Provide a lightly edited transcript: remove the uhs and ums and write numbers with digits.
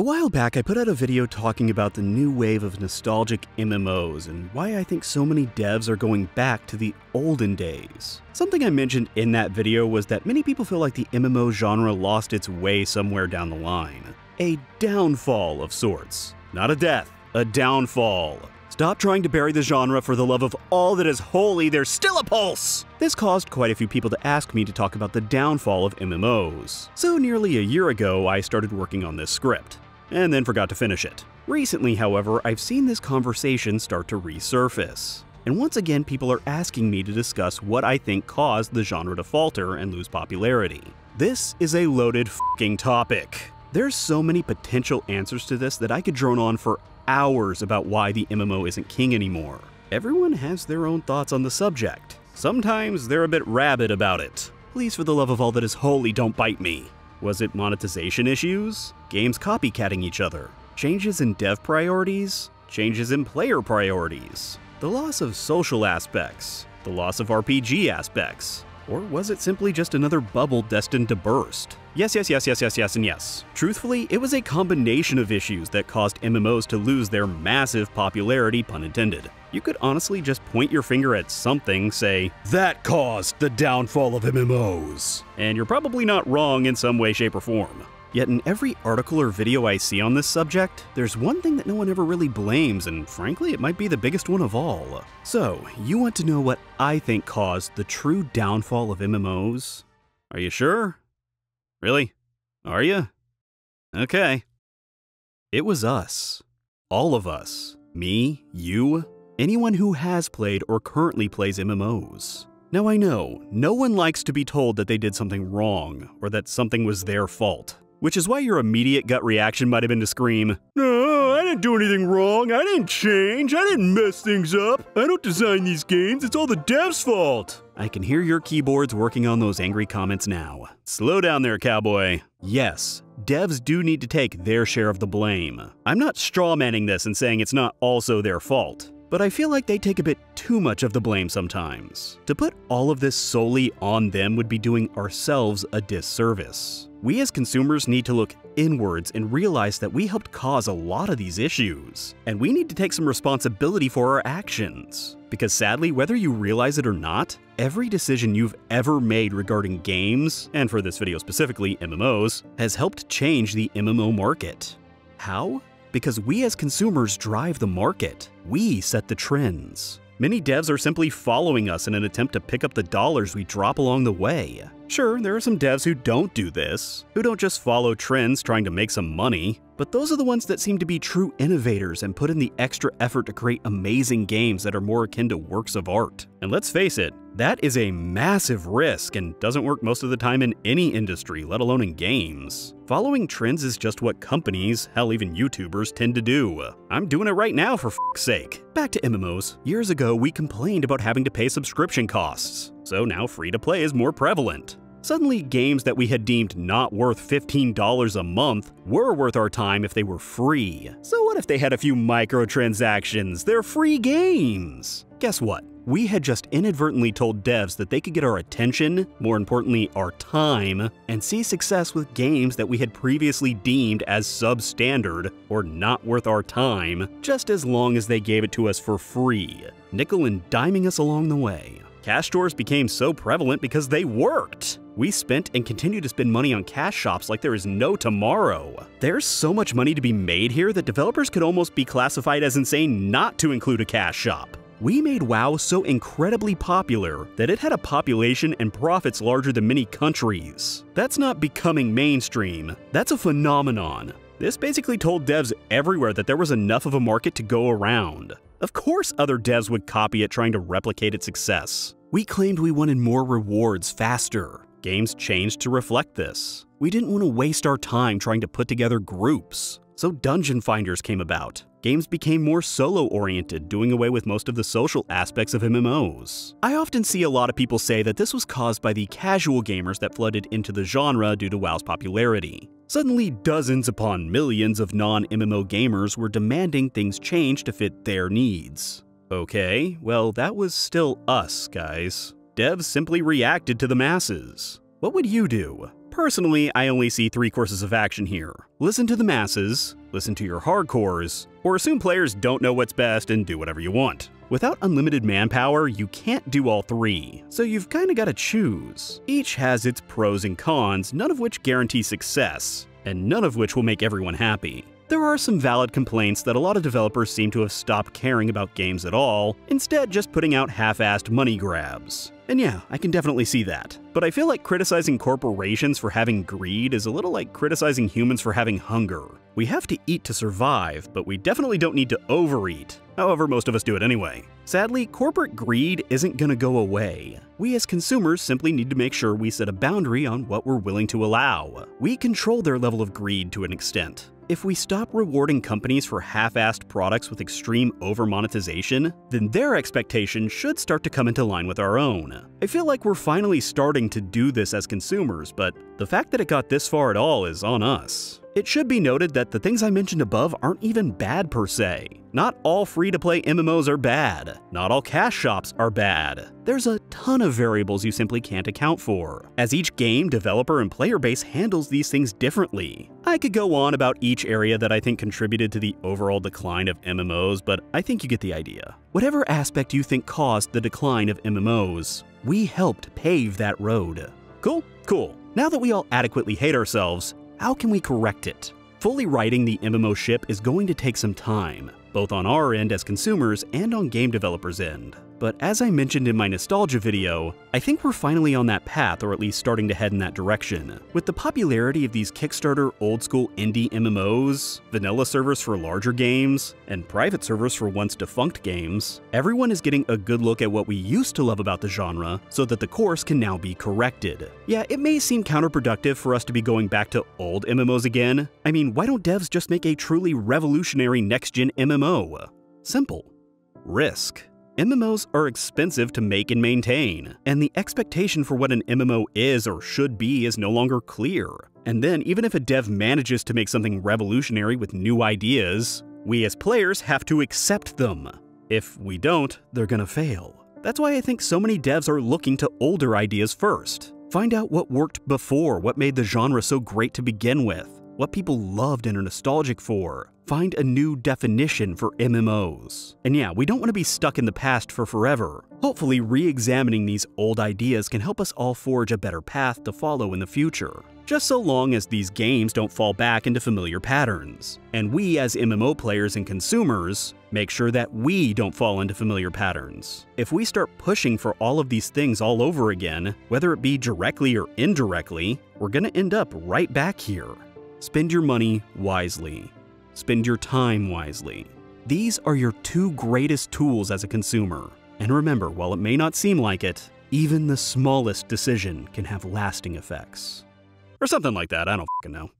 A while back, I put out a video talking about the new wave of nostalgic MMOs and why I think so many devs are going back to the olden days. Something I mentioned in that video was that many people feel like the MMO genre lost its way somewhere down the line. A downfall of sorts. Not a death, a downfall. Stop trying to bury the genre. For the love of all that is holy, there's still a pulse! This caused quite a few people to ask me to talk about the downfall of MMOs. So nearly a year ago, I started working on this script, and then forgot to finish it. Recently, however, I've seen this conversation start to resurface. And once again, people are asking me to discuss what I think caused the genre to falter and lose popularity. This is a loaded f***ing topic. There's so many potential answers to this that I could drone on for hours about why the MMO isn't king anymore. Everyone has their own thoughts on the subject. Sometimes they're a bit rabid about it. Please, for the love of all that is holy, don't bite me. Was it monetization issues? Games copycatting each other? Changes in dev priorities? Changes in player priorities? The loss of social aspects? The loss of RPG aspects? Or was it simply just another bubble destined to burst? Yes, and yes. Truthfully, it was a combination of issues that caused MMOs to lose their massive popularity, pun intended. You could honestly just point your finger at something, say, "That caused the downfall of MMOs." And you're probably not wrong in some way, shape, or form. Yet in every article or video I see on this subject, there's one thing that no one ever really blames, and frankly, it might be the biggest one of all. So, you want to know what I think caused the true downfall of MMOs? Are you sure? Really? Are you? Okay. It was us. All of us. Me, you, anyone who has played or currently plays MMOs. Now I know, no one likes to be told that they did something wrong, or that something was their fault. Which is why your immediate gut reaction might have been to scream, "No, I didn't do anything wrong, I didn't change, I didn't mess things up, I don't design these games, it's all the devs' fault." I can hear your keyboards working on those angry comments now. Slow down there, cowboy. Yes, devs do need to take their share of the blame. I'm not strawmanning this and saying it's not also their fault, but I feel like they take a bit too much of the blame sometimes. To put all of this solely on them would be doing ourselves a disservice. We as consumers need to look inwards and realize that we helped cause a lot of these issues, and we need to take some responsibility for our actions. Because sadly, whether you realize it or not, every decision you've ever made regarding games, and for this video specifically MMOs, has helped change the MMO market. How? Because we as consumers drive the market. We set the trends. Many devs are simply following us in an attempt to pick up the dollars we drop along the way. Sure, there are some devs who don't do this, who don't just follow trends trying to make some money, but those are the ones that seem to be true innovators and put in the extra effort to create amazing games that are more akin to works of art. And let's face it, that is a massive risk and doesn't work most of the time in any industry, let alone in games. Following trends is just what companies, hell even YouTubers, tend to do. I'm doing it right now for f***'s sake. Back to MMOs. Years ago, we complained about having to pay subscription costs, so now free-to-play is more prevalent. Suddenly, games that we had deemed not worth $15 a month were worth our time if they were free. So what if they had a few microtransactions? They're free games! Guess what? We had just inadvertently told devs that they could get our attention, more importantly our time, and see success with games that we had previously deemed as substandard or not worth our time, just as long as they gave it to us for free, nickel and diming us along the way. Cash stores became so prevalent because they worked. We spent and continue to spend money on cash shops like there is no tomorrow. There's so much money to be made here that developers could almost be classified as insane not to include a cash shop. We made WoW so incredibly popular that it had a population and profits larger than many countries. That's not becoming mainstream, that's a phenomenon. This basically told devs everywhere that there was enough of a market to go around. Of course other devs would copy it trying to replicate its success. We claimed we wanted more rewards faster. Games changed to reflect this. We didn't want to waste our time trying to put together groups. So dungeon finders came about. Games became more solo-oriented, doing away with most of the social aspects of MMOs. I often see a lot of people say that this was caused by the casual gamers that flooded into the genre due to WoW's popularity. Suddenly, dozens upon millions of non-MMO gamers were demanding things change to fit their needs. Okay, well that was still us, guys. Devs simply reacted to the masses. What would you do? Personally, I only see 3 courses of action here. Listen to the masses, listen to your hardcores, or assume players don't know what's best and do whatever you want. Without unlimited manpower, you can't do all 3, so you've kinda gotta choose. Each has its pros and cons, none of which guarantee success, and none of which will make everyone happy. There are some valid complaints that a lot of developers seem to have stopped caring about games at all, instead just putting out half-assed money grabs. And yeah, I can definitely see that. But I feel like criticizing corporations for having greed is a little like criticizing humans for having hunger. We have to eat to survive, but we definitely don't need to overeat. However, most of us do it anyway. Sadly, corporate greed isn't gonna go away. We as consumers simply need to make sure we set a boundary on what we're willing to allow. We control their level of greed to an extent. If we stop rewarding companies for half-assed products with extreme over-monetization, then their expectations should start to come into line with our own. I feel like we're finally starting to do this as consumers, but the fact that it got this far at all is on us. It should be noted that the things I mentioned above aren't even bad per se. Not all free-to-play MMOs are bad. Not all cash shops are bad. There's a ton of variables you simply can't account for, as each game, developer, and player base handles these things differently. I could go on about each area that I think contributed to the overall decline of MMOs, but I think you get the idea. Whatever aspect you think caused the decline of MMOs, we helped pave that road. Cool? Cool. Now that we all adequately hate ourselves, how can we correct it? Fully righting the MMO ship is going to take some time, both on our end as consumers and on game developers' end. But as I mentioned in my nostalgia video, I think we're finally on that path, or at least starting to head in that direction. With the popularity of these Kickstarter old-school indie MMOs, vanilla servers for larger games, and private servers for once-defunct games, everyone is getting a good look at what we used to love about the genre, so that the course can now be corrected. Yeah, it may seem counterproductive for us to be going back to old MMOs again. I mean, why don't devs just make a truly revolutionary next-gen MMO? Simple. Risk. MMOs are expensive to make and maintain, and the expectation for what an MMO is or should be is no longer clear. And then, even if a dev manages to make something revolutionary with new ideas, we as players have to accept them. If we don't, they're gonna fail. That's why I think so many devs are looking to older ideas first. Find out what worked before, what made the genre so great to begin with, what people loved and are nostalgic for. Find a new definition for MMOs. And yeah, we don't want to be stuck in the past for forever. Hopefully, re-examining these old ideas can help us all forge a better path to follow in the future. Just so long as these games don't fall back into familiar patterns. And we as MMO players and consumers make sure that we don't fall into familiar patterns. If we start pushing for all of these things all over again, whether it be directly or indirectly, we're gonna end up right back here. Spend your money wisely. Spend your time wisely. These are your 2 greatest tools as a consumer. And remember, while it may not seem like it, even the smallest decision can have lasting effects. Or something like that, I don't fucking know.